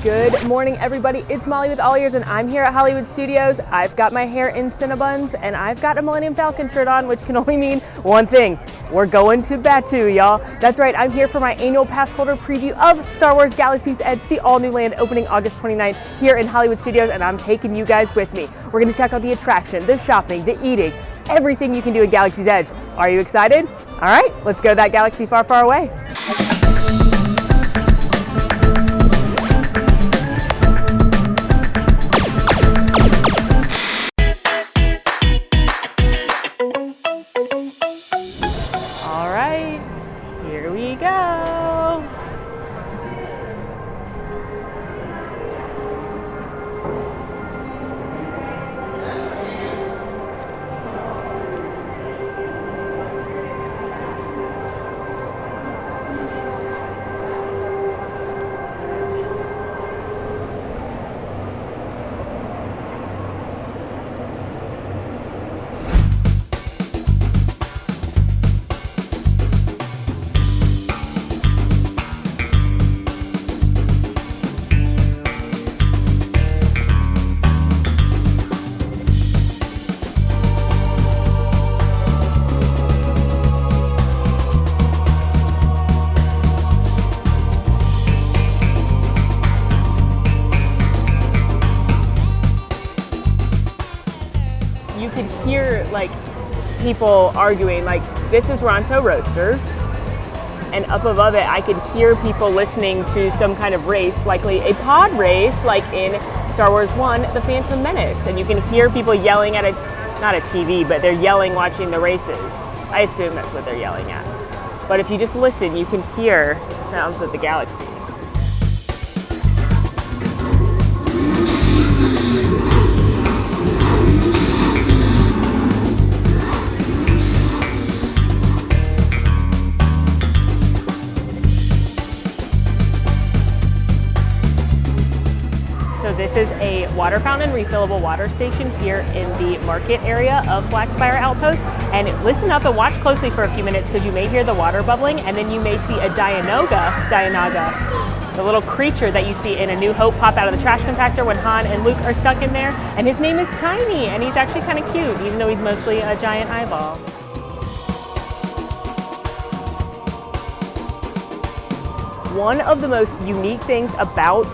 Good morning, everybody. It's Molly with AllEars, and I'm here at Hollywood Studios. I've got my hair in Cinnabuns, and I've got a Millennium Falcon shirt on, which can only mean one thing. We're going to Batuu, y'all. That's right, I'm here for my annual Passholder Preview of Star Wars Galaxy's Edge, the all-new land opening August 29th here in Hollywood Studios, and I'm taking you guys with me. We're gonna check out the attraction, the shopping, the eating, everything you can do at Galaxy's Edge. Are you excited? All right, let's go to that galaxy far, far away. Here we go. You could hear like people arguing, like this is Ronto Roasters, and up above it I could hear people listening to some kind of race, likely a pod race like in Star Wars 1, The Phantom Menace, and you can hear people yelling at not a TV, but they're yelling watching the races. I assume that's what they're yelling at. But if you just listen, you can hear the sounds of the galaxy. So this is a water fountain refillable water station here in the market area of Black Spire Outpost. And listen up and watch closely for a few minutes because you may hear the water bubbling, and then you may see a Dianoga, the little creature that you see in A New Hope, pop out of the trash compactor when Han and Luke are stuck in there. And his name is Tiny, and he's actually kind of cute, even though he's mostly a giant eyeball. One of the most unique things about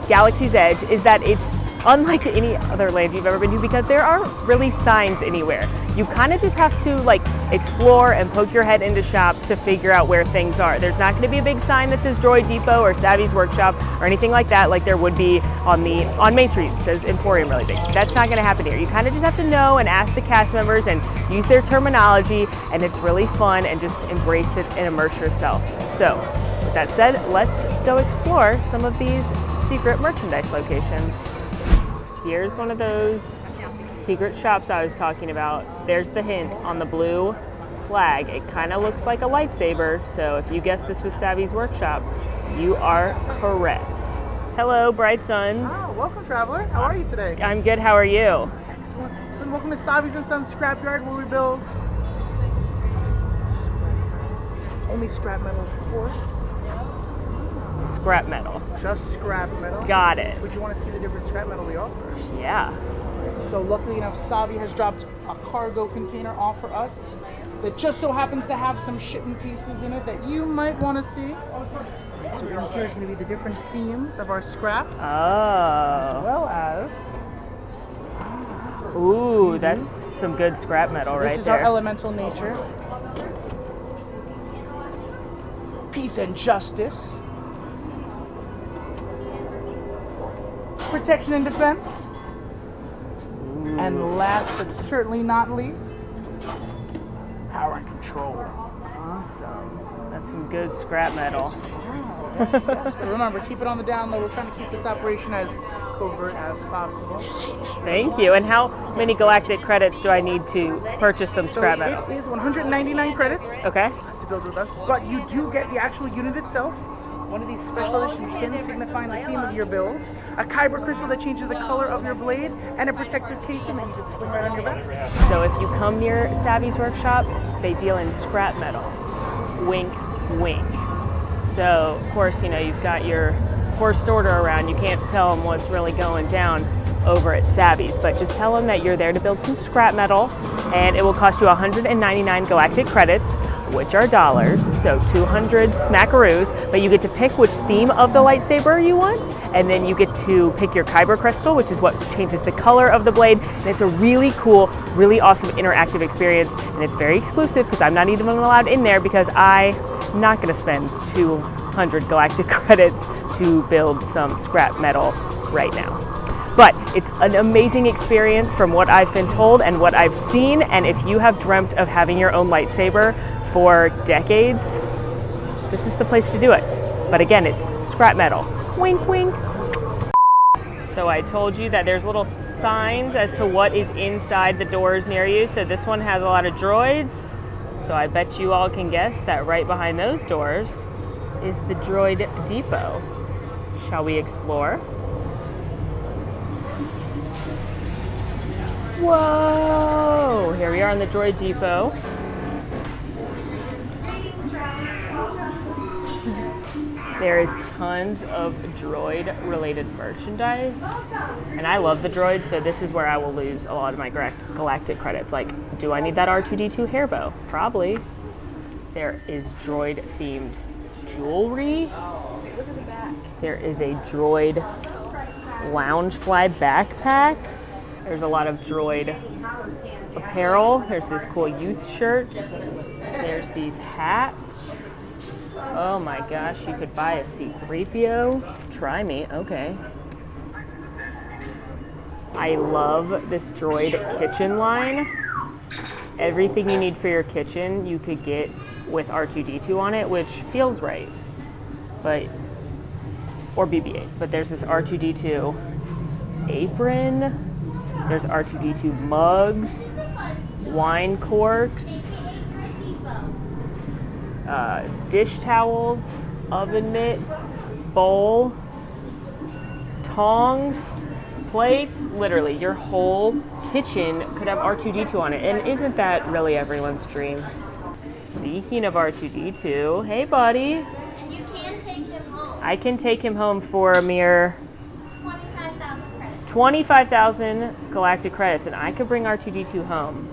Galaxy's Edge is that it's unlike any other land you've ever been to because there aren't really signs anywhere. You kind of just have to like explore and poke your head into shops to figure out where things are. There's not going to be a big sign that says Droid Depot or Savvy's Workshop or anything like that, like there would be on Main Street. It says Emporium really big. That's not going to happen here. You kind of just have to know and ask the cast members and use their terminology, and it's really fun, and just embrace it and immerse yourself. So with that said, let's go explore some of these secret merchandise locations. Here's one of those secret shops I was talking about. There's the hint on the blue flag. It kind of looks like a lightsaber, so if you guessed this was Savvy's Workshop, you are correct. Hello, Bright Sons. Ah, welcome, traveler. How are you today? I'm good, how are you? Excellent. So welcome to Savvy's and Sons Scrapyard, where we build only scrap metal, of course. Scrap metal. Just scrap metal. Got it. Would you want to see the different scrap metal we offer? Yeah. So luckily enough, Savvy has dropped a cargo container off for us that just so happens to have some shipping pieces in it that you might want to see. So in here is going to be the different themes of our scrap. Oh. As well as... Ooh, that's some good scrap metal right there. This is our elemental nature. Peace and justice. Protection and defense. Ooh. And last but certainly not least, power and control. Awesome. That's some good scrap metal. Yes. But remember, keep it on the down low. We're trying to keep this operation as covert as possible. Thank you. And how many galactic credits do I need to purchase some scrap metal? It is 199 credits. Okay. To build with us, but you do get the actual unit itself. One of these special edition pins signifying the theme of your build, a kyber crystal that changes the color of your blade, and a protective casing that you can sling right on your back. So if you come near Savvy's Workshop, they deal in scrap metal. Wink, wink. So, of course, you know, you've got your forced order around. You can't tell them what's really going down over at Savvy's, but just tell them that you're there to build some scrap metal, and it will cost you 199 galactic credits, which are dollars, so 200 smackaroos, but you get to pick which theme of the lightsaber you want, and then you get to pick your kyber crystal, which is what changes the color of the blade, and it's a really cool, really awesome interactive experience, and it's very exclusive because I'm not even allowed in there because I'm not going to spend 200 galactic credits to build some scrap metal right now. But it's an amazing experience from what I've been told and what I've seen, and if you have dreamt of having your own lightsaber for decades, this is the place to do it. But again, it's scrap metal. Wink, wink. So I told you that there's little signs as to what is inside the doors near you. So this one has a lot of droids. So I bet you all can guess that right behind those doors is the droid depot. Shall we explore? Whoa! Here we are on the droid depot. There is tons of droid-related merchandise, and I love the droids, so this is where I will lose a lot of my galactic credits. Like, do I need that R2-D2 hair bow? Probably. There is droid-themed jewelry. There is a droid Loungefly backpack. There's a lot of droid apparel. There's this cool youth shirt. There's these hats. Oh my gosh, you could buy a C-3PO. Try me, okay. I love this droid kitchen line. Everything you need for your kitchen you could get with R2-D2 on it, which feels right. But, or BB-8. But there's this R2-D2 apron. There's R2-D2 mugs, wine corks, dish towels, oven mitt, bowl, tongs, plates. Literally, your whole kitchen could have R2-D2 on it. And isn't that really everyone's dream? Speaking of R2-D2, hey buddy. And you can take him home. I can take him home for a mere 25,000 credits. 25,000 galactic credits, and I could bring R2-D2 home.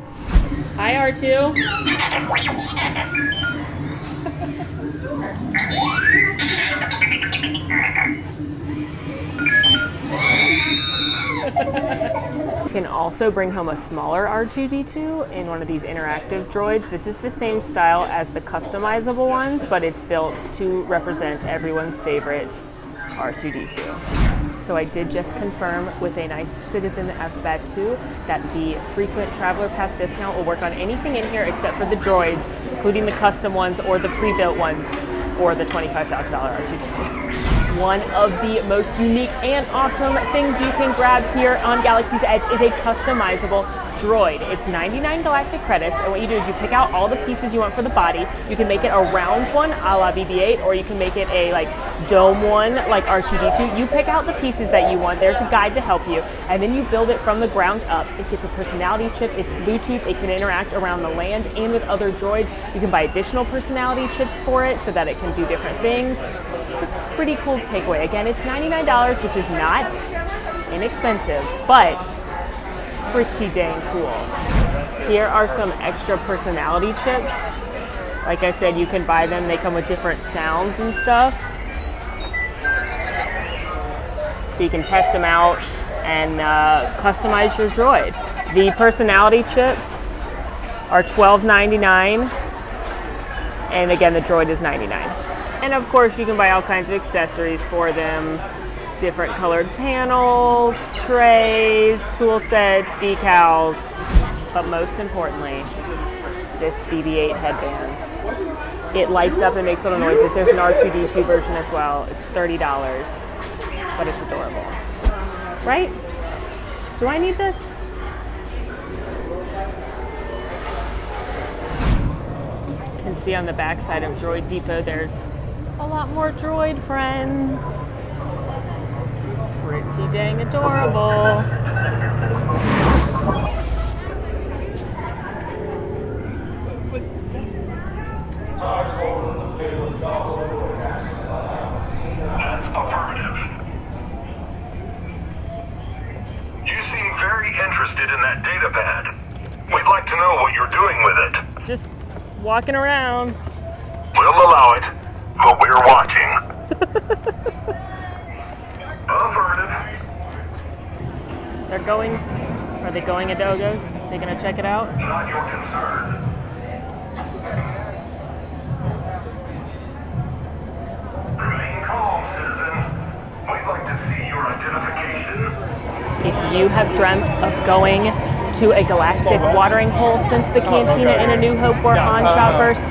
Hi, R2. You can also bring home a smaller R2-D2 in one of these interactive droids. This is the same style as the customizable ones, but it's built to represent everyone's favorite R2-D2. So I did just confirm with a nice citizen of Batuu that the frequent traveler pass discount will work on anything in here except for the droids, including the custom ones or the pre-built ones, or the $25,000 R2-D2. One of the most unique and awesome things you can grab here on Galaxy's Edge is a customizable droid. It's 99 galactic credits, and what you do is you pick out all the pieces you want for the body. You can make it a round one, a la BB-8, or you can make it a dome one, like R2-D2. You pick out the pieces that you want. There's a guide to help you, and then you build it from the ground up. It gets a personality chip. It's Bluetooth. It can interact around the land and with other droids. You can buy additional personality chips for it so that it can do different things. It's a pretty cool takeaway. Again, it's $99, which is not inexpensive, but pretty dang cool. Here are some extra personality chips. Like I said, you can buy them. They come with different sounds and stuff. So you can test them out and customize your droid. The personality chips are $12.99. And again, the droid is $99. And of course, you can buy all kinds of accessories for them. Different colored panels, trays, tool sets, decals, but most importantly, this BB-8 headband. It lights up and makes little noises. There's an R2-D2 version as well. It's $30, but it's adorable. Right? Do I need this? You can see on the back side of Droid Depot, there's a lot more droid friends. Pretty dang adorable. interested in that data pad. We'd like to know what you're doing with it. Just walking around. We'll allow it, but we're watching. Affirmative. They're going. Are they going into Oga's? They gonna check it out? Not your concern. Remain calm, citizen. We'd like to see your identification. If you have dreamt of going to a galactic watering hole since the Cantina in A New Hope where Han shot first,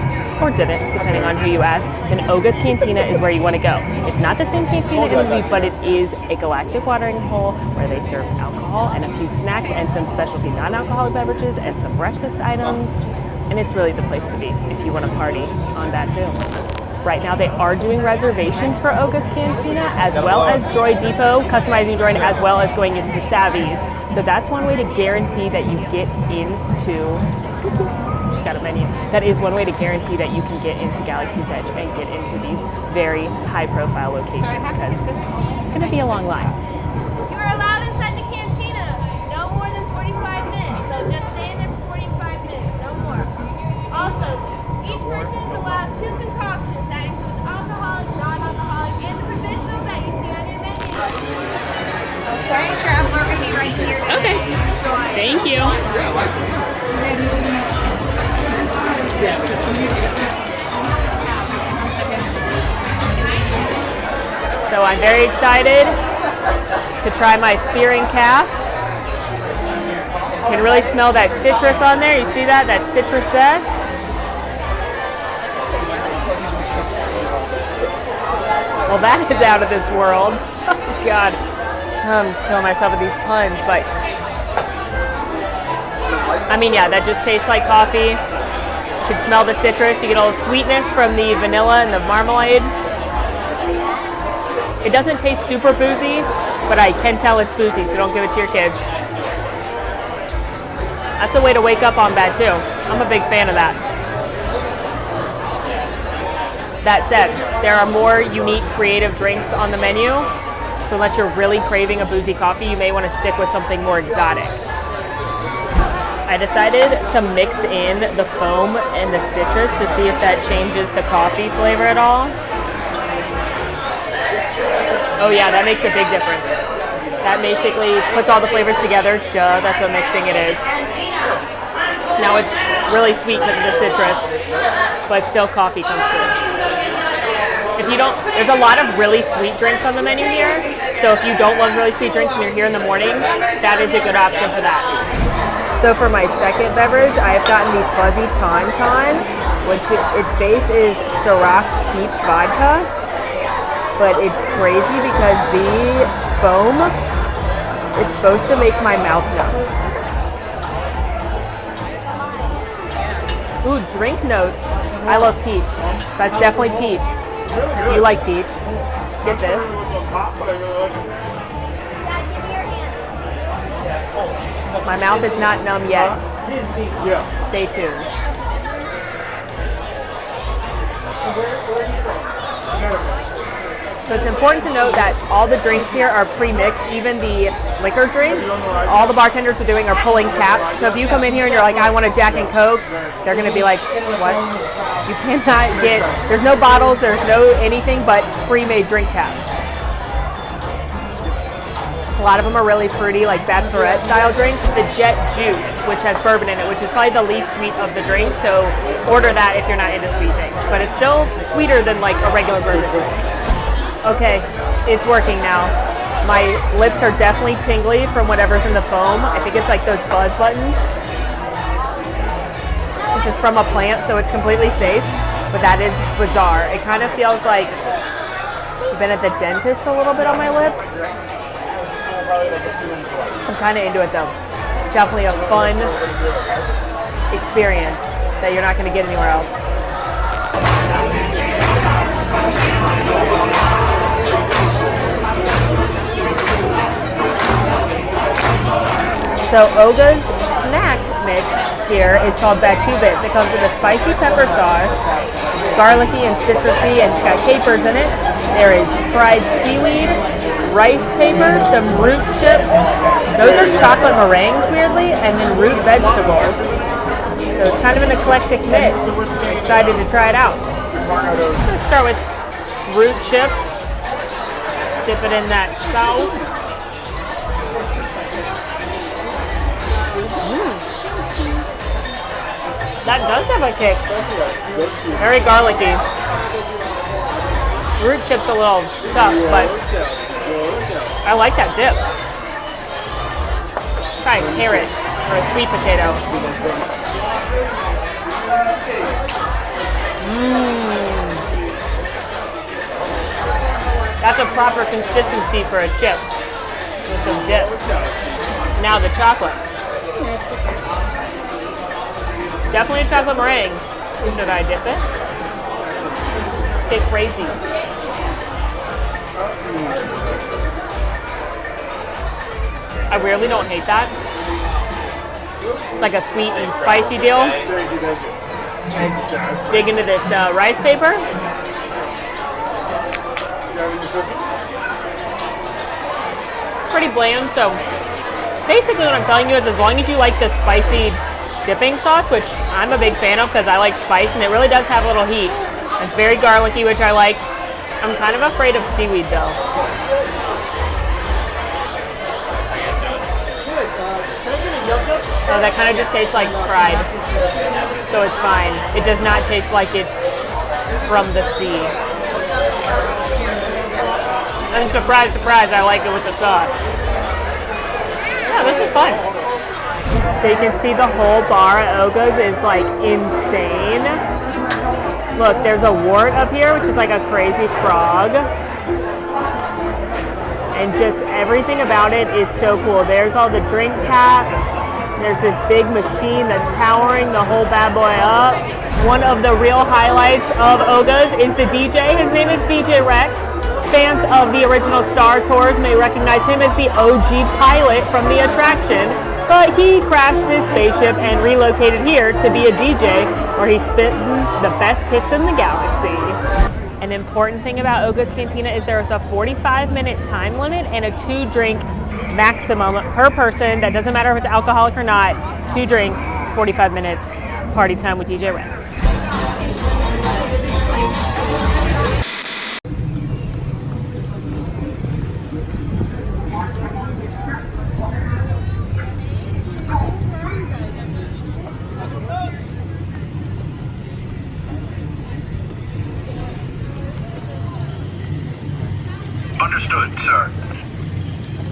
or didn't, depending on who you ask, then Oga's Cantina is where you want to go. It's not the same Cantina in the movie, but it is a galactic watering hole where they serve alcohol and a few snacks and some specialty non-alcoholic beverages and some breakfast items. And it's really the place to be if you want to party on that too. Right now they are doing reservations for Oga's Cantina as well as Droid Depot, customizing Droid as well as going into Savvy's. So that's one way to guarantee that you get into, just got a menu. That is one way to guarantee that you can get into Galaxy's Edge and get into these very high profile locations because it's going to be a long line. You are allowed inside the cantina. No more than 45 minutes. So just stay in there for 45 minutes. No more. Also, each person is allowed 2 concoctions. That includes alcoholic, non-alcoholic, and the provisional that you see on your menu. Okay, traveler will be right here. Okay. Thank you. So I'm very excited to try my spearing calf. You can really smell that citrus on there. You see that? That citrus zest. Well, that is out of this world. Oh, God. I'm killing myself with these puns, but I mean, yeah, that just tastes like coffee. You can smell the citrus. You get a little sweetness from the vanilla and the marmalade. It doesn't taste super boozy, but I can tell it's boozy, so don't give it to your kids. That's a way to wake up on Batuu. I'm a big fan of that. That said, there are more unique, creative drinks on the menu. So unless you're really craving a boozy coffee, you may want to stick with something more exotic. I decided to mix in the foam and the citrus to see if that changes the coffee flavor at all. Oh yeah, that makes a big difference. That basically puts all the flavors together. Duh, that's what mixing it is. Now it's really sweet because of the citrus, but still coffee comes through. If you don't, there's a lot of really sweet drinks on the menu here. So if you don't love really sweet drinks and you're here in the morning, that is a good option for that. So for my second beverage, I have gotten the Fuzzy Tauntaun, which its base is Ciroc Peach Vodka. But it's crazy because the foam is supposed to make my mouth numb. Ooh, drink notes. I love peach. So that's definitely peach. If you like peach, get this. My mouth is not numb yet. Stay tuned. So it's important to note that all the drinks here are pre-mixed, even the liquor drinks. All the bartenders are doing are pulling taps. So if you come in here and you're like, I want a Jack and Coke, they're gonna be like, what? You cannot get, there's no bottles, there's no anything but pre-made drink taps. A lot of them are really fruity, like bachelorette style drinks. The Jet Juice, which has bourbon in it, which is probably the least sweet of the drinks. So order that if you're not into sweet things. But it's still sweeter than like a regular bourbon drink. Okay, it's working now. My lips are definitely tingly from whatever's in the foam. I think it's like those buzz buttons, which is from a plant, so it's completely safe. But that is bizarre. It kind of feels like I've been at the dentist a little bit on my lips. I'm kind of into it though. Definitely a fun experience that you're not going to get anywhere else. So Oga's snack mix here is called Batuu Bits. It comes with a spicy pepper sauce. It's garlicky and citrusy, and it's got capers in it. There is fried seaweed, rice paper, some root chips. Those are chocolate meringues, weirdly, and then root vegetables. So it's kind of an eclectic mix. I'm excited to try it out. Let's start with root chips. Dip it in that sauce. That does have a kick. Very garlicky. Root chip's a little tough, but I like that dip. Try a carrot or a sweet potato. That's a proper consistency for a chip with some dip. Now the chocolate. Definitely a chocolate meringue. Should I dip it? Let's get crazy. I really don't hate that. It's like a sweet and spicy deal. Dig into this rice paper. Pretty bland, so basically what I'm telling you is as long as you like the spicy dipping sauce, which I'm a big fan of because I like spice, and it really does have a little heat. It's very garlicky, which I like. I'm kind of afraid of seaweed though. Oh, that kind of just tastes like fried, so it's fine. It does not taste like it's from the sea. And surprise, surprise, I like it with the sauce. Yeah, this is fun. So you can see the whole bar at Oga's is like insane. Look, there's a wart up here, which is like a crazy frog. And just everything about it is so cool. There's all the drink taps. There's this big machine that's powering the whole bad boy up. One of the real highlights of Oga's is the DJ. His name is DJ Rex. Fans of the original Star Tours may recognize him as the OG pilot from the attraction, but he crashed his spaceship and relocated here to be a DJ where he spins the best hits in the galaxy. An important thing about Oga's Cantina is there is a 45-minute time limit and a 2-drink maximum per person. That doesn't matter if it's alcoholic or not. 2 drinks, 45 minutes, party time with DJ Rex. Understood, sir.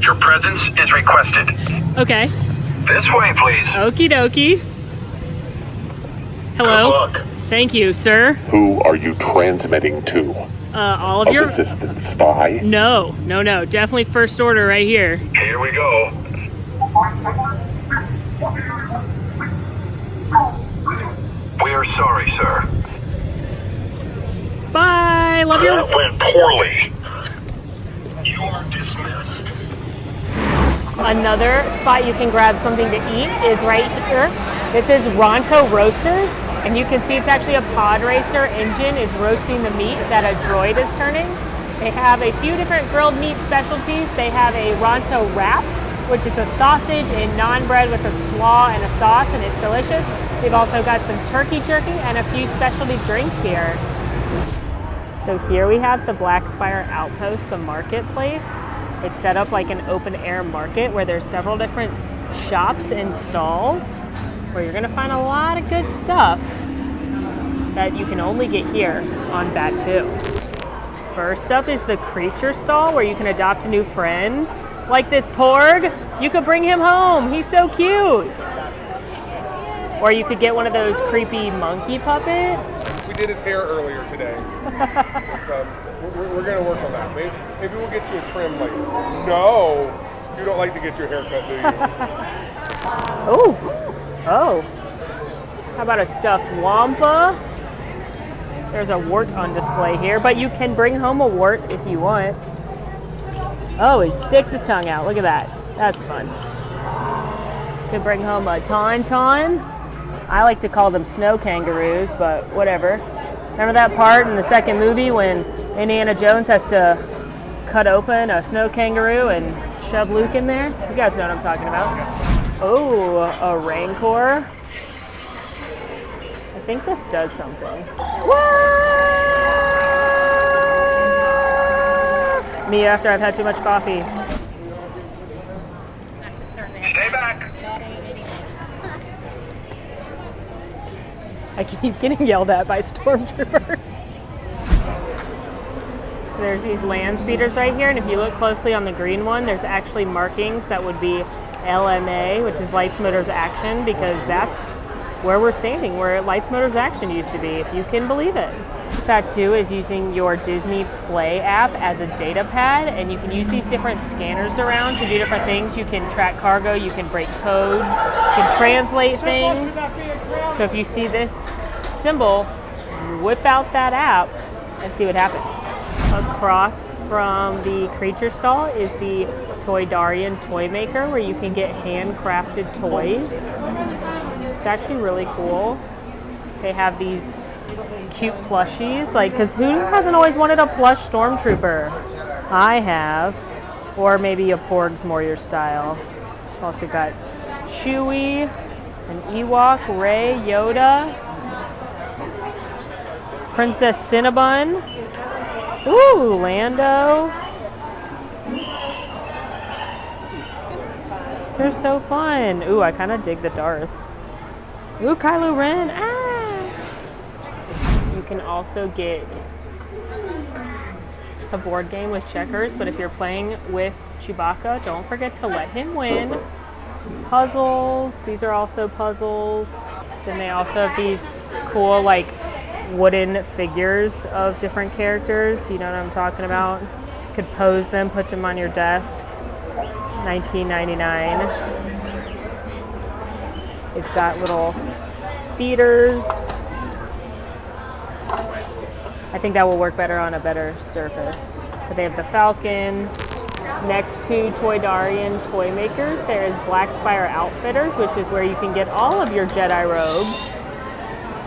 Your presence is requested. Okay. This way, please. Okie dokie. Hello. Good luck. Thank you, sir. Who are you transmitting to? All of A your... resistance spy? No. Definitely first order right here. Here we go. We are sorry, sir. Bye. Love you. That went poorly. You are dismissed. Another spot you can grab something to eat is right here. This is Ronto Roasters, and you can see it's actually a pod racer engine is roasting the meat that a droid is turning. They have a few different grilled meat specialties. They have a Ronto wrap, which is a sausage in naan bread with a slaw and a sauce, and it's delicious. They've also got some turkey jerky and a few specialty drinks here. So here we have the Black Spire Outpost, the marketplace. It's set up like an open air market where there's several different shops and stalls where you're gonna find a lot of good stuff that you can only get here on Batuu. First up is the creature stall where you can adopt a new friend. Like this porg, you could bring him home, he's so cute. Or you could get one of those creepy monkey puppets. We did his hair earlier today. So we're going to work on that. Maybe we'll get you a trim later. No, you don't like to get your hair cut, do you? Oh. How about a stuffed wampa? There's a wart on display here, but you can bring home a wart if you want. Oh, he sticks his tongue out. Look at that. That's fun. You could bring home a tauntaun. I like to call them snow kangaroos, but whatever. Remember that part in the second movie when Indiana Jones has to cut open a snow kangaroo and shove Luke in there. You guys know what I'm talking about. Oh, a Rancor. I think this does something. Me after I've had too much coffee. Stay back. I keep getting yelled at by stormtroopers. So there's these land speeders right here, and if you look closely on the green one, there's actually markings that would be LMA, which is Lights Motors Action, because that's where we're standing, where Lights Motors Action used to be, if you can believe it. Batuu is using your Disney Play app as a data pad, and you can use these different scanners around to do different things. You can track cargo, you can break codes, you can translate things. So if you see this symbol, whip out that app and see what happens. Across from the creature stall is the Toydarian Toymaker, where you can get handcrafted toys. It's actually really cool. They have these cute plushies, like, because who hasn't always wanted a plush stormtrooper? I have. Or maybe a Porgs more your style. Also got Chewie, an Ewok, Rey, Yoda, Princess Cinnabon. Ooh, Lando. These are so fun. Ooh, I kind of dig the Darth. Ooh, Kylo Ren. Ah! You can also get a board game with checkers, but if you're playing with Chewbacca, don't forget to let him win. Puzzles. These are also puzzles. Then they also have these cool, like, wooden figures of different characters. You know what I'm talking about? You could pose them, put them on your desk. $19.99. They've got little speeders. I think that will work better on a better surface. But they have the Falcon. Next to Toydarian Toymakers, there is Black Spire Outfitters, which is where you can get all of your Jedi robes.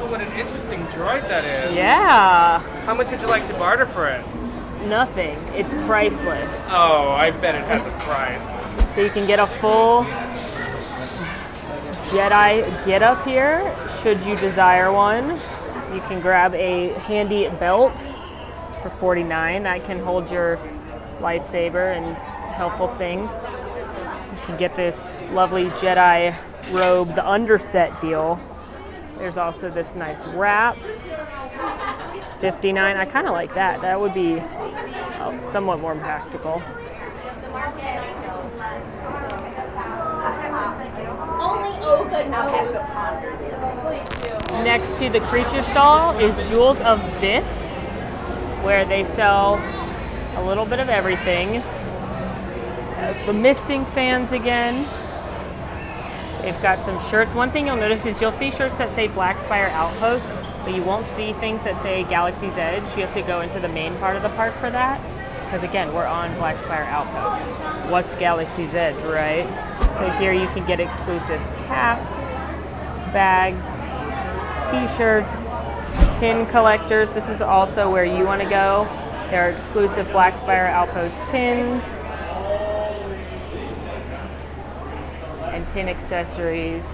Oh, what an interesting droid that is. Yeah. How much would you like to barter for it? Nothing. It's priceless. Oh, I bet it has a price. So you can get a full Jedi get-up here, should you desire one. You can grab a handy belt for $49. That can hold your lightsaber and helpful things. You can get this lovely Jedi robe, the underset deal. There's also this nice wrap, $59. I kind of like that. That would be somewhat more practical. Only Oga knows. Next to the creature stall is Jewels of Vith, where they sell a little bit of everything. The misting fans again. They've got some shirts. One thing you'll notice is you'll see shirts that say Black Spire Outpost, but you won't see things that say Galaxy's Edge. You have to go into the main part of the park for that. Because again, we're on Black Spire Outpost. What's Galaxy's Edge, right? So here you can get exclusive caps, bags, t-shirts, pin collectors. This is also where you want to go. There are exclusive Black Spire Outpost pins and pin accessories.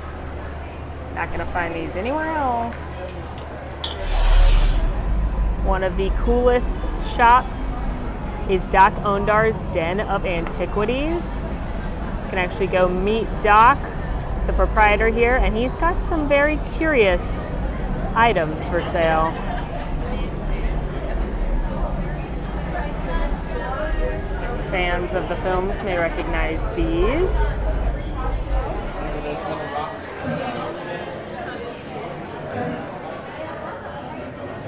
Not going to find these anywhere else. One of the coolest shops is Doc Ondar's Den of Antiquities. You can actually go meet Doc. He's the proprietor here, and he's got some very curious items for sale. Fans of the films may recognize these.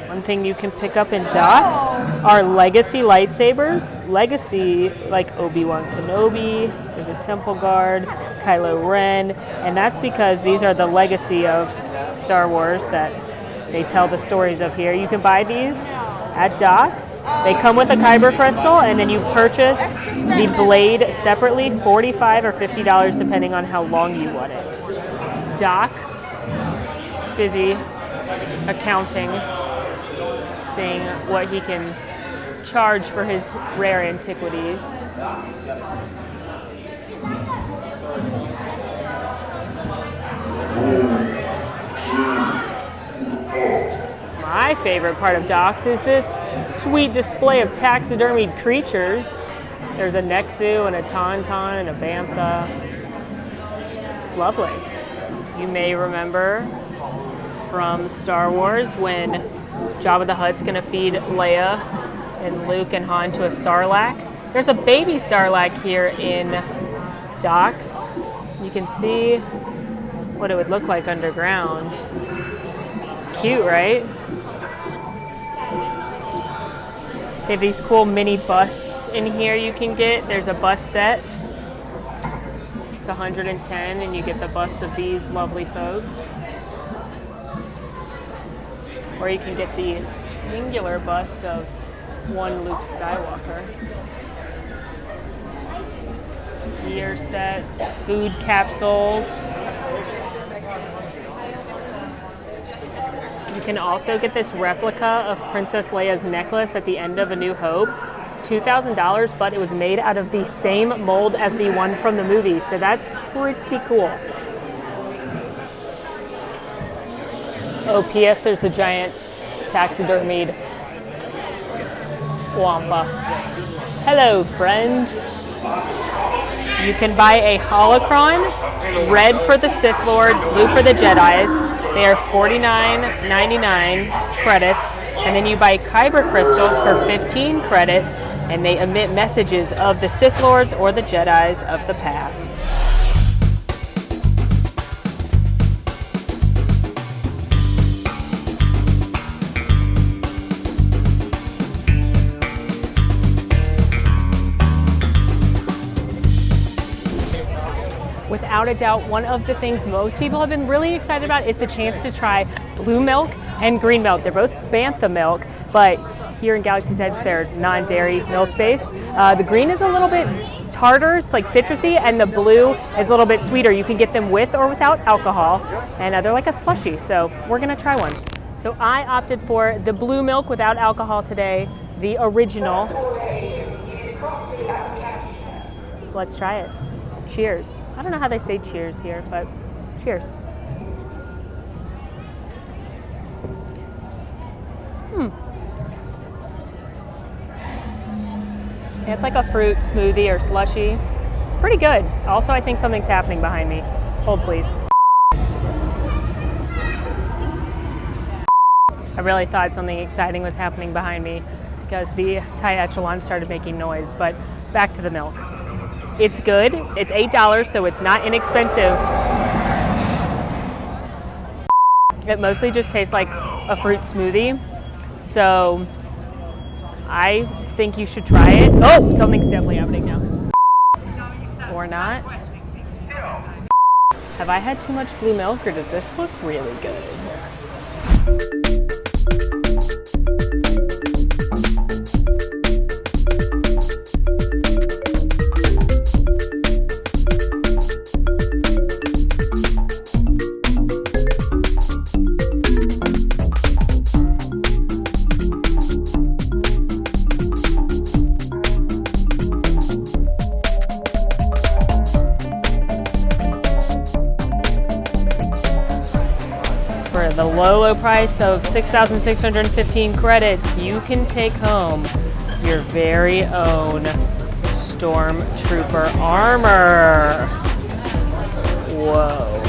One thing you can pick up in Doc's are legacy lightsabers. Legacy, like Obi-Wan Kenobi, there's a Temple Guard, Kylo Ren, and that's because these are the legacy of Star Wars that they tell the stories of here. You can buy these at Doc's. They come with a Kyber crystal, and then you purchase the blade separately, $45 or $50 depending on how long you want it. Doc, busy accounting, seeing what he can charge for his rare antiquities. My favorite part of docks is this sweet display of taxidermied creatures. There's a Nexu and a Tauntaun and a Bantha. Lovely. You may remember from Star Wars when Jabba the Hutt's gonna feed Leia and Luke and Han to a Sarlacc. There's a baby Sarlacc here in docks. You can see what it would look like underground. Cute, right? They have these cool mini busts in here you can get. There's a bust set. It's 110 and you get the busts of these lovely folks. Or you can get the singular bust of one Luke Skywalker. Gear sets, food capsules. You can also get this replica of Princess Leia's necklace at the end of A New Hope. It's $2,000, but it was made out of the same mold as the one from the movie, so that's pretty cool. Oh, P.S. there's a giant taxidermied Wampa. Hello, friend. You can buy a holocron, red for the Sith Lords, blue for the Jedis. They are $49.99 credits, and then you buy Kyber crystals for 15 credits, and they emit messages of the Sith Lords or the Jedis of the past. Without a doubt, one of the things most people have been really excited about is the chance to try blue milk and green milk. They're both Bantha milk, but here in Galaxy's Edge, they're non-dairy milk-based. The green is a little bit tartar, it's like citrusy, and the blue is a little bit sweeter. You can get them with or without alcohol, and they're like a slushie, so we're gonna try one. So I opted for the blue milk without alcohol today, the original. Let's try it. Cheers. I don't know how they say cheers here, but cheers. Yeah, it's like a fruit smoothie or slushy. It's pretty good. Also, I think something's happening behind me. Hold, please. I really thought something exciting was happening behind me because the Thai echelon started making noise, but back to the milk. It's good. It's $8, so it's not inexpensive. It mostly just tastes like a fruit smoothie, so I think you should try it. Oh, something's definitely happening now. Or not. Have I had too much blue milk, or does this look really good? For the low price of 6,615 credits, you can take home your very own Stormtrooper armor. Whoa.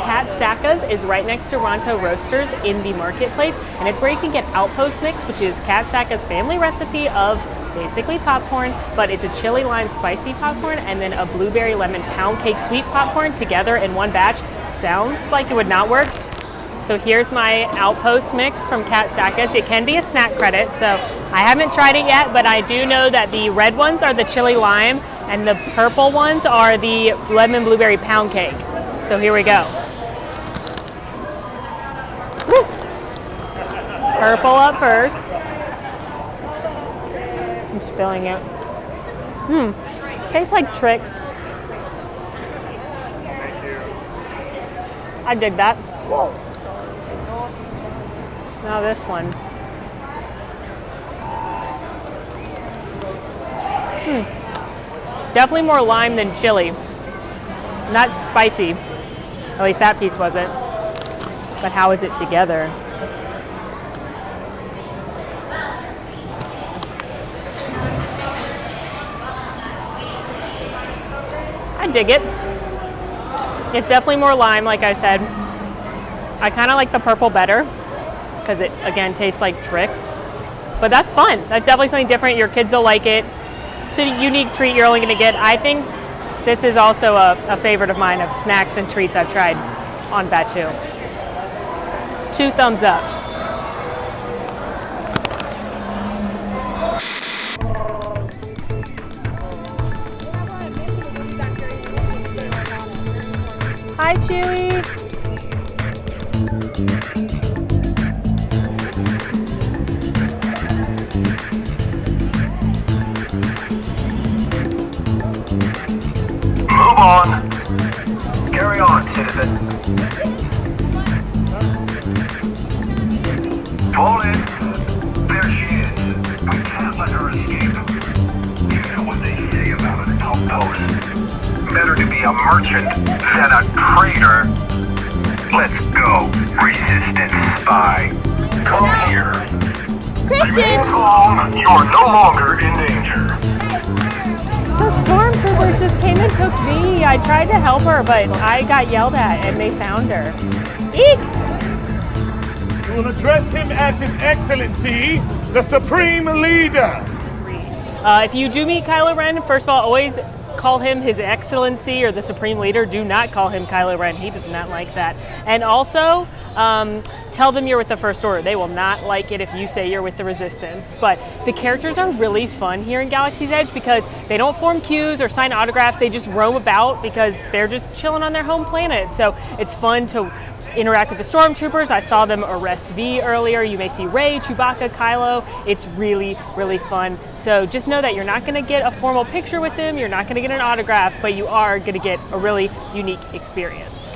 Cat Saka's is right next to Ronto Roasters in the marketplace, and it's where you can get Outpost Mix, which is Cat Saka's family recipe of basically popcorn, but it's a chili lime spicy popcorn and then a blueberry lemon pound cake sweet popcorn together in one batch. Sounds like it would not work. So here's my Outpost Mix from Cat Saka's. It can be a snack credit, so I haven't tried it yet, but I do know that the red ones are the chili lime and the purple ones are the lemon blueberry pound cake. So here we go. Woo. Purple up first. I'm spilling it. Tastes like Trix. I dig that. Now this one. Definitely more lime than chili. Not spicy. At least that piece wasn't. But how is it together? I dig it. It's definitely more lime, like I said. I kind of like the purple better because it, again, tastes like Trix. But that's fun. That's definitely something different. Your kids will like it. It's a unique treat you're only going to get. I think this is also a favorite of mine of snacks and treats I've tried on Batuu. 2 thumbs up. Hi, Chewy. Move on. Carry on, citizen. Fall in. There she is. We can't let her escape. You know what they say about an outpost. Better to be a merchant than a traitor. Let's go, resistance spy. Come here. Christian! Calm. You are no longer in danger. The stormtroopers just came and took me. I tried to help her, but I got yelled at and they found her. Eek! You will address him as His Excellency, the Supreme Leader. If you do meet Kylo Ren, first of all, always call him His Excellency or the Supreme Leader. Do not call him Kylo Ren. He does not like that. And also, tell them you're with the First Order. They will not like it if you say you're with the Resistance. But the characters are really fun here in Galaxy's Edge because they don't form queues or sign autographs. They just roam about because they're just chilling on their home planet. So it's fun to interact with the stormtroopers. I saw them arrest V earlier. You may see Rey, Chewbacca, Kylo. It's really, really fun. So just know that you're not going to get a formal picture with them. You're not going to get an autograph, but you are going to get a really unique experience.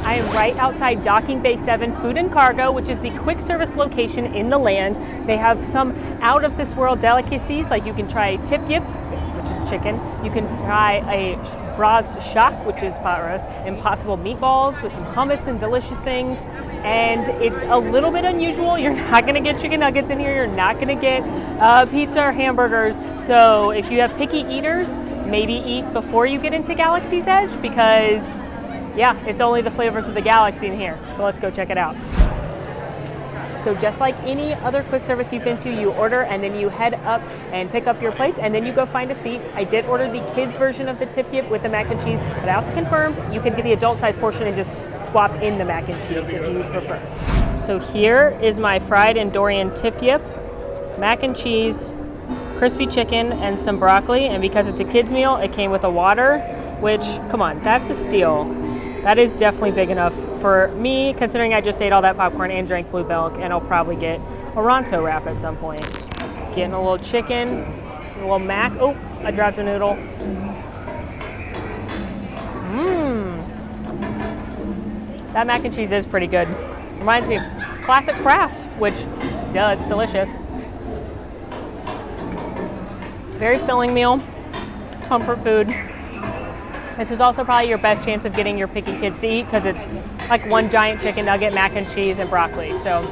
I am right outside Docking Bay 7 Food and Cargo, which is the quick service location in the land. They have some out of this world delicacies, like you can try tip yip, which is chicken. You can try a braised shak, which is pot roast, impossible meatballs with some hummus and delicious things. And it's a little bit unusual. You're not gonna get chicken nuggets in here. You're not gonna get pizza or hamburgers. So if you have picky eaters, maybe eat before you get into Galaxy's Edge because yeah, it's only the flavors of the galaxy in here. But let's go check it out. So just like any other quick service you've been to, you order and then you head up and pick up your plates and then you go find a seat. I did order the kids version of the tip yip with the mac and cheese, but I also confirmed you can get the adult size portion and just swap in the mac and cheese if you prefer. So here is my fried Andorian tip yip, mac and cheese, crispy chicken, and some broccoli. And because it's a kids meal, it came with a water, which, come on, that's a steal. That is definitely big enough for me, considering I just ate all that popcorn and drank blue milk, and I'll probably get a Ronto wrap at some point. Getting a little chicken, a little mac. Oh, I dropped a noodle. That mac and cheese is pretty good. Reminds me of classic Kraft, which, duh, it's delicious. Very filling meal, comfort food. This is also probably your best chance of getting your picky kids to eat because it's like one giant chicken nugget, mac and cheese, and broccoli. So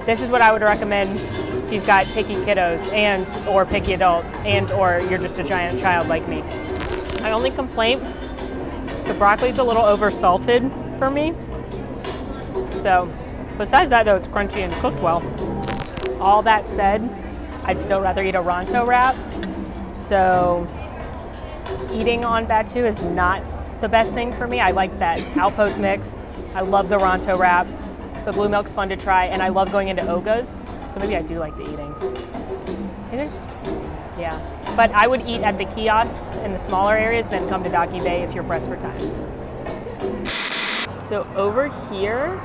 this is what I would recommend if you've got picky kiddos and or picky adults and or you're just a giant child like me. My only complaint, the broccoli's a little over salted for me. So besides that though, it's crunchy and cooked well. All that said, I'd still rather eat a Ronto wrap. So eating on Batuu is not the best thing for me. I like that Outpost mix. I love the Ronto wrap. The blue milk's fun to try, and I love going into Oga's, so maybe I do like the eating. Yeah, but I would eat at the kiosks in the smaller areas, then come to Docking Bay if you're pressed for time. So over here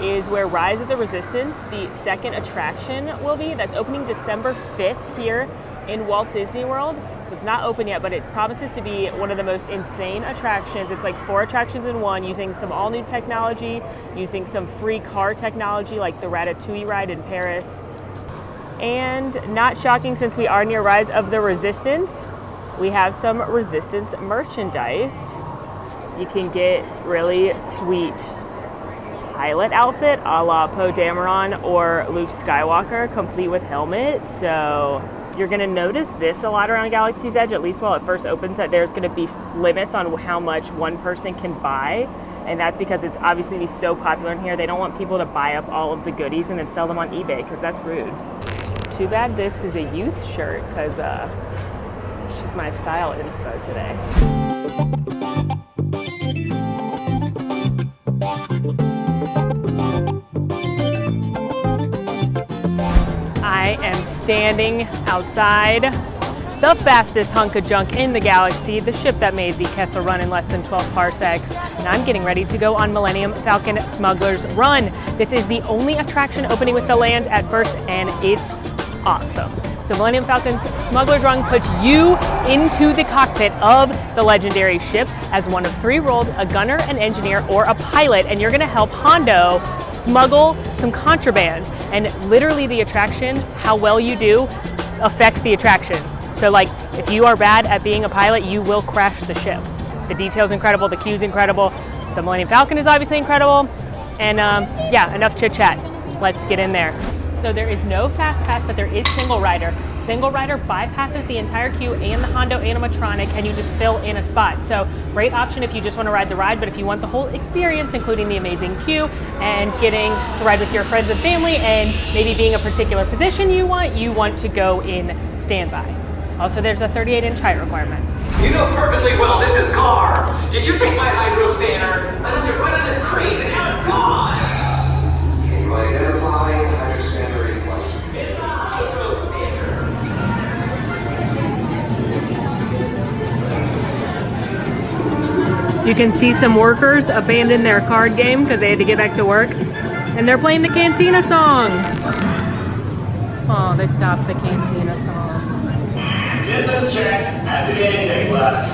is where Rise of the Resistance, the second attraction, will be. That's opening December 5th here in Walt Disney World. So it's not open yet, but it promises to be one of the most insane attractions. It's like 4 attractions in one, using some all new technology, using some free car technology like the Ratatouille ride in Paris. And not shocking, since we are near Rise of the Resistance, we have some Resistance merchandise. You can get really sweet pilot outfit a la Poe Dameron or Luke Skywalker, complete with helmet. So you're going to notice this a lot around Galaxy's Edge, at least while it first opens, that there's going to be limits on how much one person can buy. And that's because it's obviously going to be so popular in here. They don't want people to buy up all of the goodies and then sell them on eBay, because that's rude. Too bad this is a youth shirt, because she's my style inspo today. I am standing outside the fastest hunk of junk in the galaxy, the ship that made the Kessel Run in less than 12 parsecs, and I'm getting ready to go on Millennium Falcon Smuggler's Run. This is the only attraction opening with the land at first, and it's awesome. So Millennium Falcon's Smuggler's Run puts you into the cockpit of the legendary ship as one of 3 roles, a gunner, an engineer, or a pilot, and you're gonna help Hondo smuggle some contraband. And literally the attraction, how well you do, affect the attraction. So like, if you are bad at being a pilot, you will crash the ship. The detail's incredible, the queue's incredible, the Millennium Falcon is obviously incredible, and yeah, enough chit chat. Let's get in there. So there is no fast pass, but there is single rider. Single rider bypasses the entire queue and the Hondo animatronic, and you just fill in a spot. So great option if you just want to ride the ride, but if you want the whole experience, including the amazing queue and getting to ride with your friends and family, and maybe being a particular position you want to go in standby. Also, there's a 38-inch height requirement. You know perfectly well this is car. Did you take my hydro spanner? I left it right on this crate and now it's gone. Can you identify the hydro spanner in question? It's a hydro spanner. You can see some workers abandon their card game because they had to get back to work, and they're playing the Cantina song. Oh, they stopped the Cantina song. Systems check. Activating take flaps.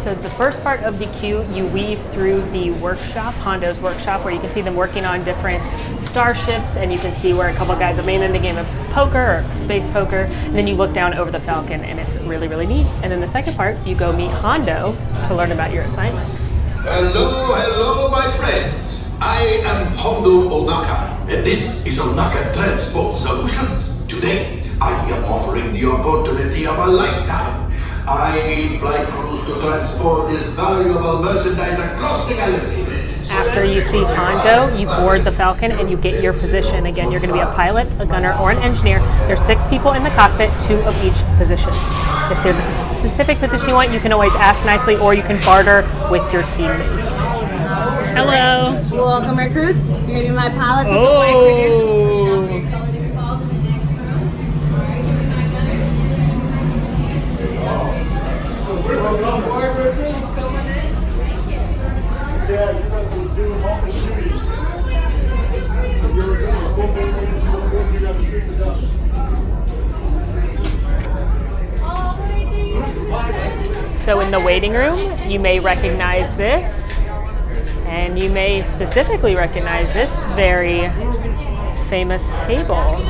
So the first part of the queue, you weave through the workshop, Hondo's workshop, where you can see them working on different starships, and you can see where a couple guys are mainly in the game of poker or space poker. And then you look down over the Falcon, and it's really, really neat. And then the second part, you go meet Hondo to learn about your assignments. Hello, my friends. I am Hondo Onaka, and this is Onaka Transport Solutions. Today, I am offering the opportunity of a lifetime. I need flight crews to transport this valuable merchandise across the galaxy. After you see Hondo, you board the Falcon and you get your position. Again, you're going to be a pilot, a gunner, or an engineer. There's 6 people in the cockpit, 2 of each position. If there's a specific position you want, you can always ask nicely, or you can barter with your teammates. Hello. Welcome, recruits. You're going to be my pilots with the flight credentials. Board recruits coming in. Yeah, you're going to do all the shooting. You're going to got to shoot it up. So in the waiting room, you may recognize this, and you may specifically recognize this very famous table.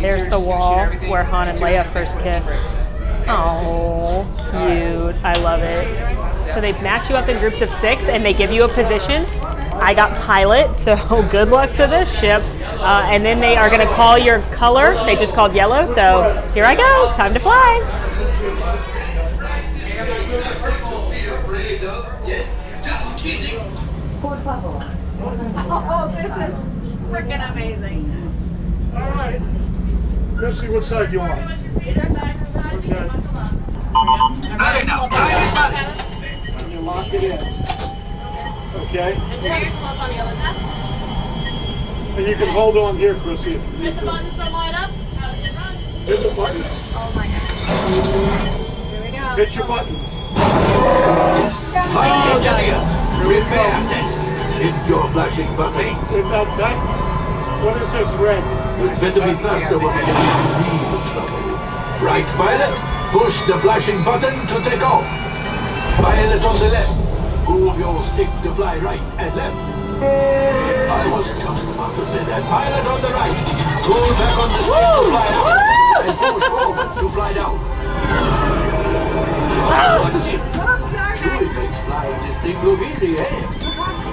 There's the wall where Han and Leia first kissed. Oh, cute. I love it. So they match you up in groups of 6 and they give you a position. I got pilot, so good luck to this ship. And then they are going to call your color. They just called yellow, so here I go. Time to fly. Oh, this is freaking amazing. All right. Chrissy, what side do you want? Okay. You lock it in. Okay. And then here's one on the other side. And you can hold on here, Chrissy, if you need Hit the to. buttons that light up. Now hit run. Hit the button. Oh my god. Here we go. Hit your button. Repair test. Hit your flashing buttons. Hit that. What is this red? We'd better be faster when we get into real trouble. Right, pilot. Push the flashing button to take off. Pilot on the left. Move your stick to fly right and left. I was just about to say that. Pilot on the right. Pull back on the stick to fly out. And push forward to fly down. That's it. It makes flying this thing look easy, eh?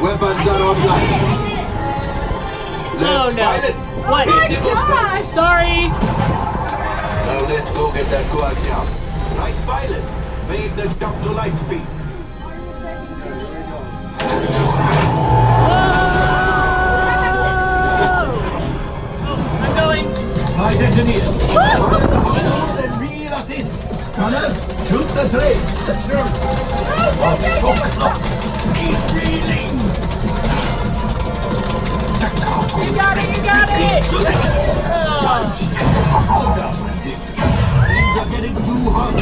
Weapons are online. Oh no. Pilot. What? Hit the boosters. Sorry. Now let's go get that coaxium. Right, pilot. Make the jump to light speed. I'm going. Flight engineers. Follow the hose and reel us in. Gunners, shoot the train. Sure. Oh, so close. Keep reeling. You got it, you got it! Things are getting too hot.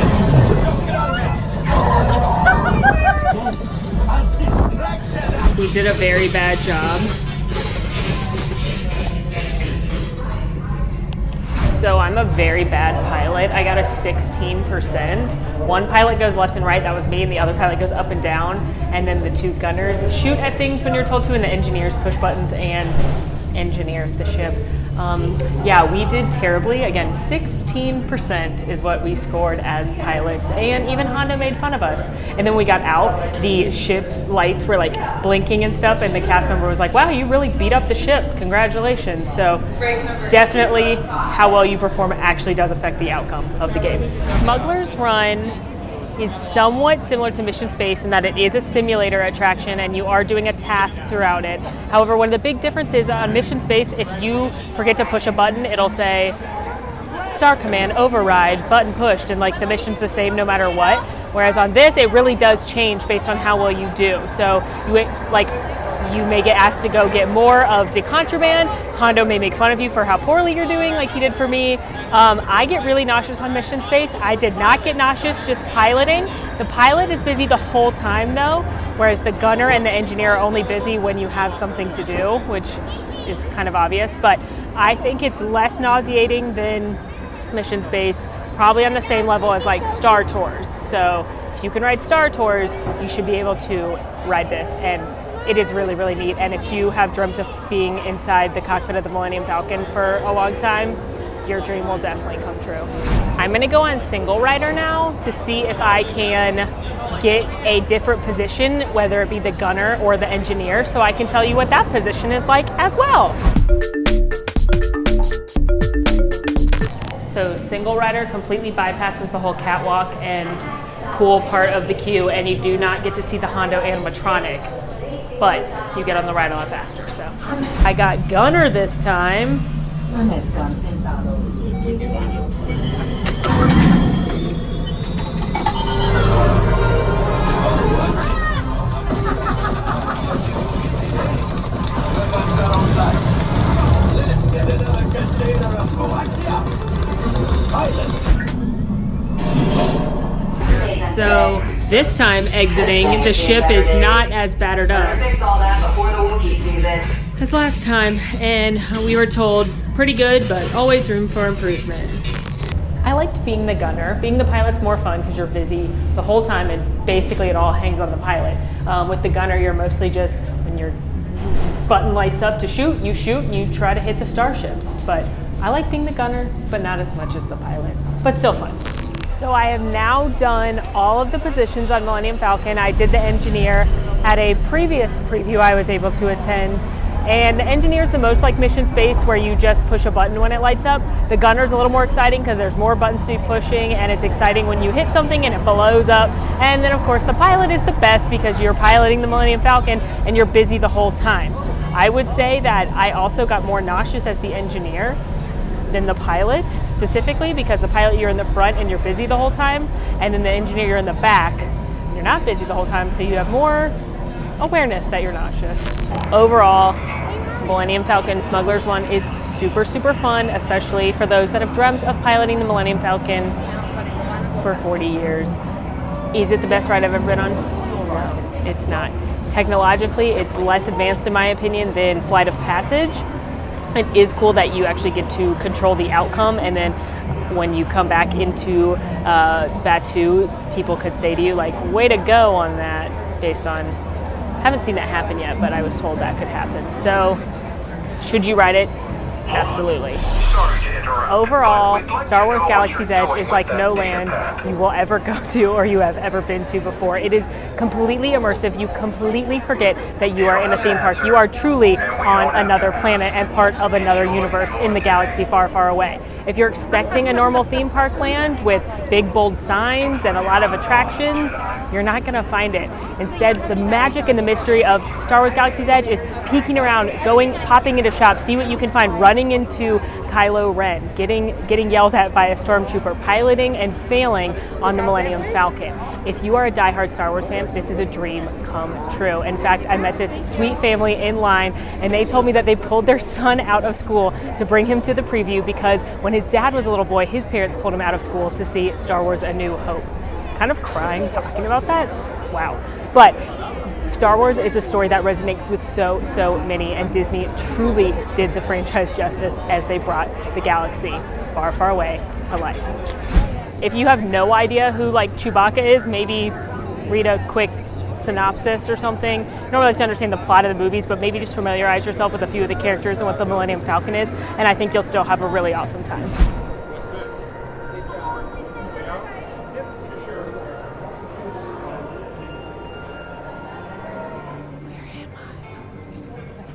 We did a very bad job. So I'm a very bad pilot. I got a 16%. One pilot goes left and right, that was me, and the other pilot goes up and down. And then the two gunners shoot at things when you're told to, and the engineers push buttons and engineer the ship. Yeah, we did terribly. Again, 16% is what we scored as pilots, and even Honda made fun of us. And then we got out, the ship's lights were like blinking and stuff, and the cast member was like, wow, you really beat up the ship, congratulations. So definitely how well you perform actually does affect the outcome of the game. Smuggler's Run is somewhat similar to Mission Space in that it is a simulator attraction and you are doing a task throughout it. However, one of the big differences on Mission Space, if you forget to push a button, it'll say Star Command override, button pushed, and like the mission's the same no matter what. Whereas on this, it really does change based on how well you do. So you may get asked to go get more of the contraband. Hondo may make fun of you for how poorly you're doing, like he did for me. I get really nauseous on Mission Space. I did not get nauseous just piloting. The pilot is busy the whole time though, whereas the gunner and the engineer are only busy when you have something to do, which is kind of obvious. But I think it's less nauseating than Mission Space, probably on the same level as like Star Tours. So if you can ride Star Tours, you should be able to ride this. And it is really, really neat. And if you have dreamt of being inside the cockpit of the Millennium Falcon for a long time, your dream will definitely come true. I'm gonna go on single rider now to see if I can get a different position, whether it be the gunner or the engineer, so I can tell you what that position is like as well. So single rider completely bypasses the whole catwalk and cool part of the queue, and you do not get to see the Hondo animatronic, but you get on the ride a lot faster. So I got gunner this time. So this time exiting, the ship is not as battered up as last time, and we were told pretty good, but always room for improvement. I liked being the gunner. Being the pilot's more fun because you're busy the whole time and basically it all hangs on the pilot. With the gunner, you're mostly just, when your button lights up to shoot and you try to hit the starships. But I like being the gunner, but not as much as the pilot, but still fun. So I have now done all of the positions on Millennium Falcon. I did the engineer at a previous preview I was able to attend. And the engineer is the most like Mission Space, where you just push a button when it lights up. The gunner's a little more exciting because there's more buttons to be pushing, and it's exciting when you hit something and it blows up. And then of course the pilot is the best because you're piloting the Millennium Falcon and you're busy the whole time. I would say that I also got more nauseous as the engineer than the pilot, specifically because the pilot, you're in the front and you're busy the whole time, and then the engineer, you're in the back and you're not busy the whole time, so you have more awareness that you're nauseous. Overall, Millennium Falcon Smuggler's Run is super, super fun, especially for those that have dreamt of piloting the Millennium Falcon for 40 years. Is it the best ride I've ever been on? It's not. Technologically, it's less advanced in my opinion than Flight of Passage, it is cool that you actually get to control the outcome, and then when you come back into Batuu, people could say to you like, way to go on that, based on, haven't seen that happen yet, but I was told that could happen. So should you ride it? Absolutely. Overall, Star Wars Galaxy's Edge is like no land you will ever go to or you have ever been to before. It is completely immersive. You completely forget that you are in a theme park. You are truly on another planet and part of another universe in the galaxy far, far away. If you're expecting a normal theme park land with big, bold signs and a lot of attractions, you're not going to find it. Instead, the magic and the mystery of Star Wars Galaxy's Edge is peeking around, popping into shops, see what you can find, running into Kylo Ren, getting yelled at by a stormtrooper, piloting and failing on the Millennium Falcon. If you are a diehard Star Wars fan, this is a dream come true. In fact, I met this sweet family in line, and they told me that they pulled their son out of school to bring him to the preview because when his dad was a little boy, his parents pulled him out of school to see Star Wars A New Hope. Kind of crying talking about that. Wow. But Star Wars is a story that resonates with so many, and Disney truly did the franchise justice as they brought the galaxy far, far away to life. If you have no idea who like Chewbacca is, maybe read a quick synopsis or something. You don't really have to understand the plot of the movies, but maybe just familiarize yourself with a few of the characters and what the Millennium Falcon is, and I think you'll still have a really awesome time.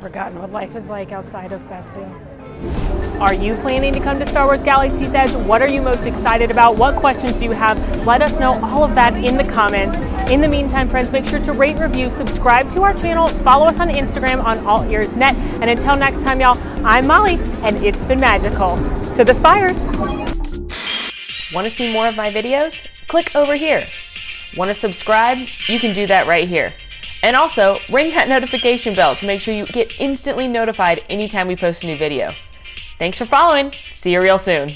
Forgotten what life is like outside of Batuu. Are you planning to come to Star Wars Galaxy's Edge? What are you most excited about? What questions do you have? Let us know all of that in the comments. In the meantime, friends, make sure to rate, review, subscribe to our channel, follow us on Instagram on AllEars.net, and until next time, y'all, I'm Molly, and it's been magical. To the Spires! Want to see more of my videos? Click over here. Want to subscribe? You can do that right here. And also, ring that notification bell to make sure you get instantly notified anytime we post a new video. Thanks for following. See you real soon.